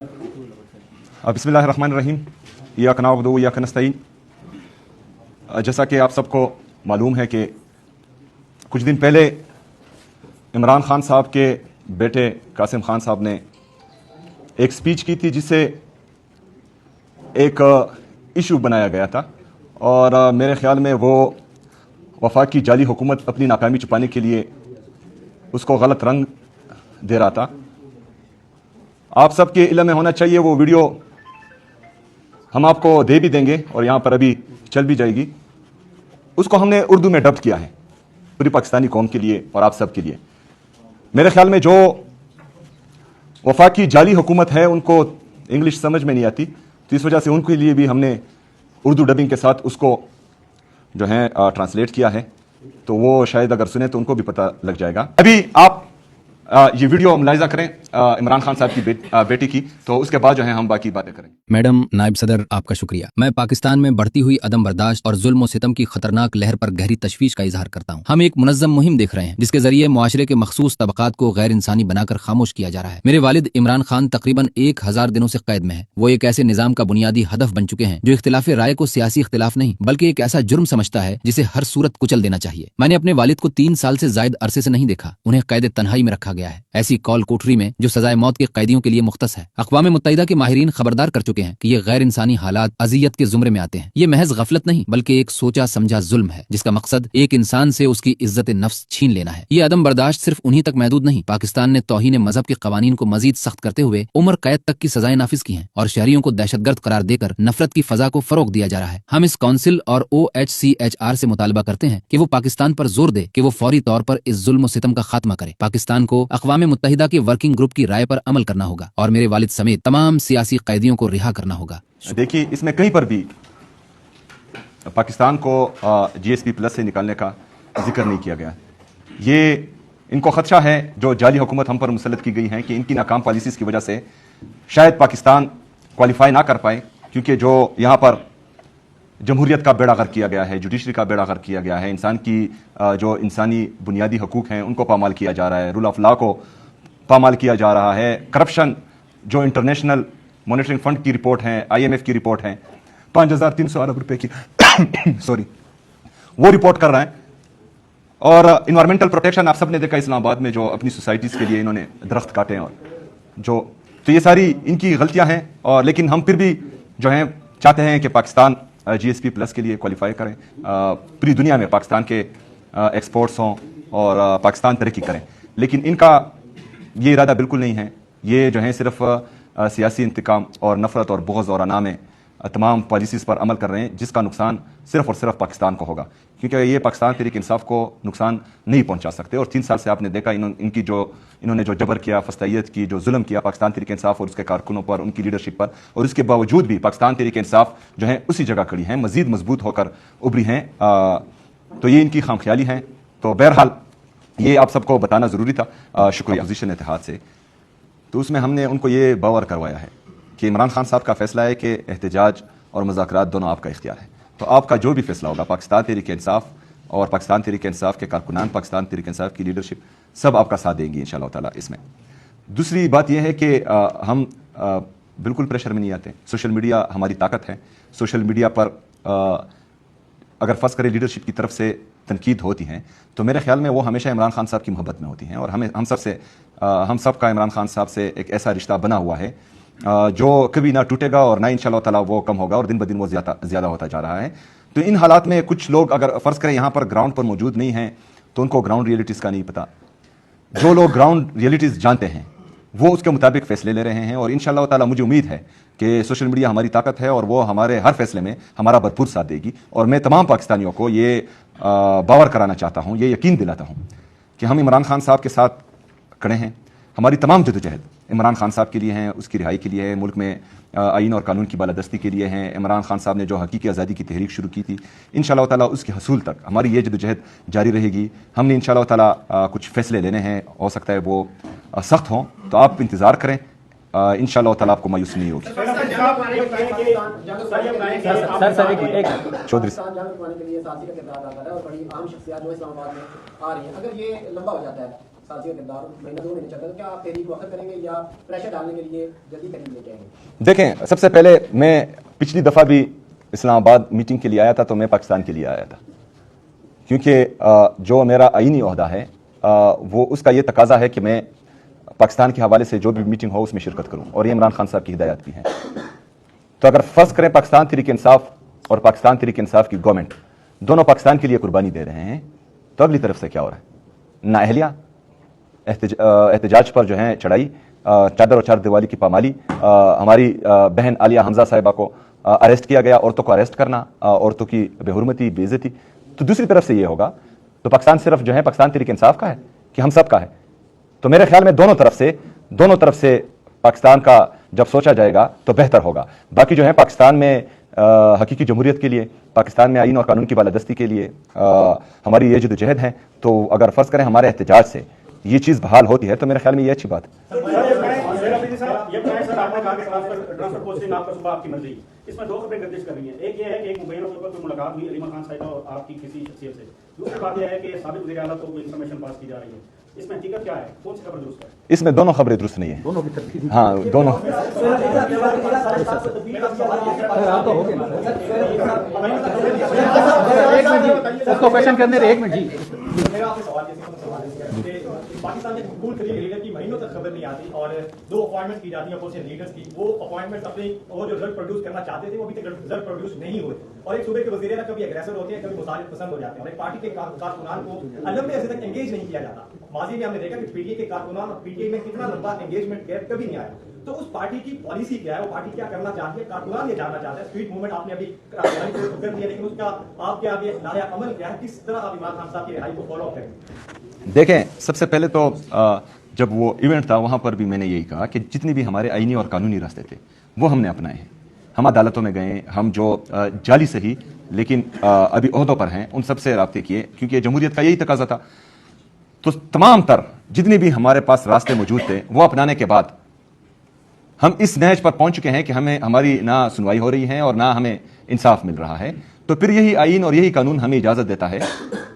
बिस्मिल्लाहिर्रहमानिर्रहीम इय्याक नअबुदु व इय्याक नस्तईन। जैसा कि आप सबको मालूम है कि कुछ दिन पहले इमरान खान साहब के बेटे कासिम खान साहब ने एक स्पीच की थी जिससे एक इशू बनाया गया था और मेरे ख्याल में वो वफाक की जाली हुकूमत अपनी नाकामी छुपाने के लिए उसको गलत रंग दे रहा था। आप सबके इल्म में होना चाहिए, वो वीडियो हम आपको दे भी देंगे और यहाँ पर अभी चल भी जाएगी। उसको हमने उर्दू में डब किया है पूरी पाकिस्तानी कौम के लिए और आप सब के लिए। मेरे ख्याल में जो वफाकी जाली हुकूमत है उनको इंग्लिश समझ में नहीं आती, तो इस वजह से उनके लिए भी हमने उर्दू डबिंग के साथ उसको जो है ट्रांसलेट किया है, तो वो शायद अगर सुने तो उनको भी पता लग जाएगा। अभी आप ये वीडियो मुलाहिजा करें इमरान खान साहब की बेटी की, तो उसके बाद जो है हम बाकी बातें करेंगे। मैडम नायब सदर, आपका शुक्रिया। मैं पाकिस्तान में बढ़ती हुई अदम बर्दाश्त और जुल्म सितम की खतरनाक लहर पर गहरी तशवीश का इजहार करता हूँ। हम एक मुनज़्ज़म मुहिम देख रहे हैं जिसके जरिए मुआशरे के मखसूस तबकात को गैर इंसानी बनाकर खामोश किया जा रहा है। मेरे वालिद इमरान खान तकरीबन 1000 दिनों से कैद में है। वो एक ऐसे निजाम का बुनियादी हदफ बन चुके हैं जो इख्तिलाफ राय को सियासी इख्तिलाफ नहीं बल्कि एक ऐसा जुर्म समझता है जिसे हर सूरत कुचल देना चाहिए। मैंने अपने वालिद को 3 साल से जायद अरसे से नहीं देखा। उन्हें कैद तन्हाई में रखा गया है, ऐसी कौल कोठरी में जो सजाए मौत के कैदियों के लिए मुख्तस है। अक़वाम मुत्तहिदा के माहिरीन खबरदार कर चुके हैं कि ये गैर इंसानी हालात अजियत के जुमरे में आते हैं। ये महज गफलत नहीं बल्कि एक सोचा समझा जुल्म है जिसका मकसद एक इंसान से उसकी इज्जत नफ्स छीन लेना है। ये अदम बर्दाश्त सिर्फ उन्हीं तक महदूद नहीं, पाकिस्तान ने तौहीन मजहब के कवानीन को मजीद सख्त करते हुए उम्र कैद तक की सजाएं नाफिज की हैं और शहरियों को दहशतगर्द करार देकर नफरत की फजा को फरोग दिया जा रहा है। हम इस काउंसिल और OHCHR से मुतालबा करते हैं कि वो पाकिस्तान पर जोर दे कि वो फौरी तौर पर इस जुल्म सितम का खात्मा करे। पाकिस्तान को अक़वाम मुत्तहिदा के वर्किंग ग्रुप की राय पर अमल करना होगा और मेरे वालिद समेत तमाम सियासी कैदियों को रिहा करना होगा। देखिए, इसमें कहीं पर भी पाकिस्तान को GSP+ से निकालने का जिक्र नहीं किया गया। ये इनको खदशा है जो जाली हुकूमत हम पर मुसल्लत की गई है कि इनकी नाकाम पॉलिसीज़ की वजह से शायद पाकिस्तान क्वालिफाई ना कर पाए, क्योंकि जो यहाँ पर जमहूरियत का बेड़ा गर्क किया गया है, जुडिशरी का बेड़ा गर्क किया गया है, इंसान की जो इंसानी बुनियादी हकूक़ हैं उनको पामाल किया जा रहा है, रूल ऑफ लॉ को पामाल किया जा रहा है। करप्शन जो इंटरनेशनल मॉनिटरिंग फंड की रिपोर्ट है, IMF की रिपोर्ट है, 5300 अरब रुपए की सॉरी वो रिपोर्ट कर रहा है। और इन्वायरमेंटल प्रोटेक्शन आप सब ने देखा इस्लामाबाद में जो अपनी सोसाइटीज़ के लिए इन्होंने दरख्त काटे और जो, तो ये सारी इनकी गलतियां हैं। और लेकिन हम फिर भी जो हैं चाहते हैं कि पाकिस्तान GSP+ के लिए क्वालिफाई करें, पूरी दुनिया में पाकिस्तान के एक्सपोर्ट्स हों और पाकिस्तान तरक्की करें। लेकिन इनका ये इरादा बिल्कुल नहीं है। ये जो है सिर्फ सियासी इंतकाम और नफरत और बुग़्ज़ और अना में तमाम पॉलिसीज़ पर अमल कर रहे हैं जिसका नुकसान सिर्फ और सिर्फ पाकिस्तान को होगा, क्योंकि ये पाकिस्तान तहरीक इंसाफ को नुकसान नहीं पहुंचा सकते। और 3 साल से आपने देखा इन्होंने जो जबर किया, फस्तायत की, जो जुल्म किया पाकिस्तान तहरीक इंसाफ और उसके कारकुनों पर, उनकी लीडरशिप पर, और उसके बावजूद भी पाकिस्तान तहरीक इंसाफ जो है उसी जगह खड़ी हैं, मज़ीद मजबूत होकर उभरी हैं। तो ये इनकी खामख्याली हैं। तो बहरहाल ये आप सबको बताना ज़रूरी था। शुक्रिया। अपोजिशन इत्तेहाद से तो उसमें हमने उनको ये बावर करवाया है कि इमरान खान साहब का फैसला है कि एहतजाज और मुज़ाकरात दोनों आपका इख्तियार है। तो आपका जो भी फैसला होगा, पाकिस्तान तहरीक इंसाफ और पाकिस्तान तहरीक इंसाफ के कारकुनान, पाकिस्तान तहरीक इंसाफ की लीडरशिप सब आपका साथ देंगी इंशाअल्लाह ताला। इसमें दूसरी बात यह है कि हम बिल्कुल प्रेशर में नहीं आते। सोशल मीडिया हमारी ताकत है। सोशल मीडिया पर अगर फ़र्ज़ करें लीडरशिप की तरफ से तनकीद होती हैं तो मेरे ख्याल में वो हमेशा इमरान खान साहब की मोहब्बत में होती हैं। और हम सब का इमरान खान साहब से एक ऐसा रिश्ता बना हुआ है जो कभी ना टूटेगा और ना इंशाअल्लाह ताला वो कम होगा, और दिन ब दिन वो ज़्यादा होता जा रहा है। तो इन हालात में कुछ लोग अगर फ़र्ज़ करें यहाँ पर ग्राउंड पर मौजूद नहीं हैं तो उनको ग्राउंड रियलिटीज़ का नहीं पता। जो लोग ग्राउंड रियलिटीज़ जानते हैं वो उसके मुताबिक फ़ैसले ले रहे हैं। और इंशाअल्लाह ताला मुझे उम्मीद है कि सोशल मीडिया हमारी ताकत है और वो हमारे हर फैसले में हमारा भरपूर साथ देगी। और मैं तमाम पाकिस्तानियों को ये बावर कराना चाहता हूँ, ये यकीन दिलाता हूँ कि हम इमरान खान साहब के साथ खड़े हैं। हमारी तमाम जदोजहद इमरान खान साहब के लिए हैं, उसकी रिहाई के लिए है, मुल्क में आईन और कानून की बालादस्ती के लिए हैं। इमरान खान साहब ने जो हकीकी आज़ादी की तहरीक शुरू की थी, इंशाअल्लाह ताला उसके हसूल तक हमारी ये जदोजहद जारी रहेगी। हमने इंशाअल्लाह ताला कुछ फ़ैसले लेने हैं, हो सकता है वो सख्त हों, तो आप इंतज़ार करें। इंशाअल्लाह ताला आपको मायूसी नहीं होगी। चौधरी سازی کا کردار مہینہ 2 مہینے چلتا ہے، تو کیا آپ تحریک وقت کریں گے یا پریشر ڈالنے کے لیے جلدی تحریک لے کے آئیں گے؟ دیکھیں، سب سے پہلے میں پچھلی دفعہ بھی اسلام آباد میٹنگ کے لیے آیا تھا تو میں پاکستان کے لیے آیا تھا، کیونکہ جو میرا آئینی عہدہ ہے وہ اس کا یہ تقاضا ہے کہ میں پاکستان کے حوالے سے جو بھی میٹنگ ہو اس میں شرکت کروں، اور یہ عمران خان صاحب کی ہدایات بھی ہیں۔ تو اگر فرض کریں پاکستان تحریک انصاف اور پاکستان تحریک انصاف کی گورنمنٹ دونوں پاکستان کے لیے قربانی دے رہے ہیں، تو اگلی طرف سے کیا ہو رہا ہے؟ نااہلیہ احتجاج پر جو ہیں چڑھائی، چادر اور چار دیوالی کی پامالی، ہماری بہن عالیہ حمزہ صاحبہ کو اریسٹ کیا گیا، عورتوں کو اریسٹ کرنا، عورتوں کی بے حرمتی، بے عزتی۔ تو دوسری طرف سے یہ ہوگا تو پاکستان صرف جو ہے پاکستان تحریک انصاف کا ہے کہ ہم سب کا ہے؟ تو میرے خیال میں دونوں طرف سے پاکستان کا جب سوچا جائے گا تو بہتر ہوگا۔ باقی جو ہے پاکستان میں حقیقی جمہوریت کے لیے، پاکستان میں آئین اور قانون کی بالادستی کے لیے ہماری یہ جدوجہد ہے، تو اگر فرض کریں ہمارے احتجاج سے یہ چیز بحال ہوتی ہے تو میرے خیال میں یہ اچھی بات ہے۔ اس میں 2 خبریں گردش کر رہی ہیں، ایک یہ ہے کہ ایک مبینہ طور پر کوئی ملاقات ہوئی علی خان صاحبہ اور آپ کی کسی شخصیت سے، دوسری بات یہ ہے کہ سابق وزیر اعلیٰ کو کوئی انفارمیشن پاس کی جا رہی ہے، اس میں حقیقت کیا ہے؟ کون سی خبر درست ہے؟ اس میں دونوں خبریں درست نہیں ہیں، ہاں دونوں۔ پاکستان کے مقبول ترین لیڈر کی مہینوں تک خبر نہیں آتی اور 2 اپوائنٹمنٹ کی جاتی ہیں اپوزیشن لیڈرز کی، وہ اپوائنٹمنٹ اپنے وہ جو رزلٹ پروڈیوس کرنا چاہتے تھے وہ ابھی تک رزلٹ پروڈیوس نہیں ہوئے، اور ایک صوبے کے وزیر اعلیٰ کبھی اگریسر ہوتے ہیں، کبھی مخالف پسند ہو جاتے ہیں، اور ایک پارٹی کے کارکنان کو لمبے عرصے تک انگیج نہیں کیا جاتا۔ ماضی میں ہم نے دیکھا کہ پی ٹی اے کے کارکنان اور پی ٹی اے میں کتنا لمبا انگیجمنٹ گیپ کبھی نہیں آیا۔ تو اس پارٹی کی پالیسی کیا ہے، وہ پارٹی کیا کرنا چاہتی ہے، کارکنان یہ جاننا چاہتے ہیں۔ اسٹریٹ موومنٹ آپ نے ابھی کر دیا، لیکن اس کا آپ کے آگے نعرہ عمل کیا ہے، کس طرح آپ عمران خان صاحب کی رہائی کو فالو اپ کریں گے؟ دیکھیں، سب سے پہلے تو جب وہ ایونٹ تھا وہاں پر بھی میں نے یہی کہا کہ جتنی بھی ہمارے آئینی اور قانونی راستے تھے وہ ہم نے اپنائے ہیں، ہم عدالتوں میں گئے، ہم جو جعلی صحیح لیکن ابھی عہدوں پر ہیں ان سب سے رابطے کیے، کیونکہ جمہوریت کا یہی تقاضا تھا۔ تو تمام تر جتنی بھی ہمارے پاس راستے موجود تھے وہ اپنانے کے بعد ہم اس نہج پر پہنچ چکے ہیں کہ ہماری نہ سنوائی ہو رہی ہے اور نہ ہمیں انصاف مل رہا ہے، تو پھر یہی آئین اور یہی قانون ہمیں اجازت دیتا ہے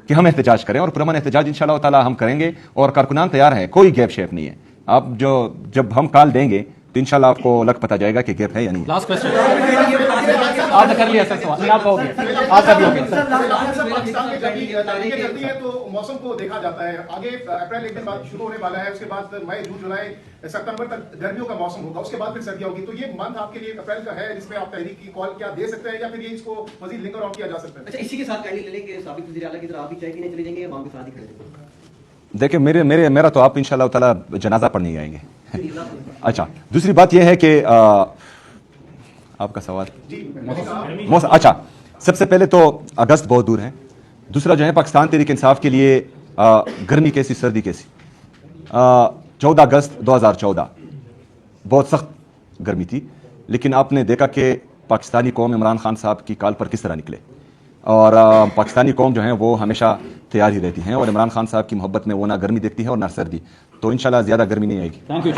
کہ ہم احتجاج کریں، اور پرامن احتجاج انشاءاللہ تعالی ہم کریں گے، اور کارکنان تیار ہیں، کوئی گیپ شیپ نہیں ہے۔ آپ جب ہم کال دیں گے تو انشاءاللہ آپ کو لگ پتہ جائے گا کہ گیپ ہے یا نہیں۔ لاسٹ کوسچن آپ نے کر لیا سر، سوال آپ کا ہو گیا، آپ کا بھی ہو گیا۔ پاکستان میں جب تحریکیں چلتی ہیں تو موسم کو دیکھا جاتا ہے، آگے اپریل 1 دن بعد شروع ہونے والا ہے، اس کے بعد مئی، جون، جولائی، ستمبر تک گرمیوں کا موسم ہوگا، اس کے بعد پھر سردیاں ہوگی، تو یہ منتھ آپ کے لیے اپریل کا ہے جس میں آپ تحریک کی کال کیا دے سکتے ہیں، یا پھر یہ اس کو مزید لنگر آن کیا جا سکتا ہے؟ اچھا، اسی کے ساتھ کہانی لے لیں کہ سابق وزیر اعلیٰ کی طرح آپ بھی چائے پینے چلے جائیں گے یا وہاں کے ساتھ ہی کھڑے رہیں گے؟ دیکھیں میرا تو آپ انشاءاللہ تعالی جنازہ پڑھنے ہی آئیں گے۔ اچھا، دوسری بات یہ ہے کہ آپ کا سوال موسم، اچھا سب سے پہلے تو اگست بہت دور ہے، دوسرا جو ہے پاکستان تحریک انصاف کے لیے گرمی کیسی، سردی کیسی؟ 14 اگست 2014 بہت سخت گرمی تھی، لیکن آپ نے دیکھا کہ پاکستانی قوم عمران خان صاحب کی کال پر کس طرح نکلے، اور پاکستانی قوم جو ہے وہ ہمیشہ تیار ہی رہتی ہیں، اور عمران خان صاحب کی محبت میں وہ نہ گرمی دیکھتی ہے اور نہ سردی، تو انشاءاللہ زیادہ گرمی نہیں آئے گی۔ Thank you.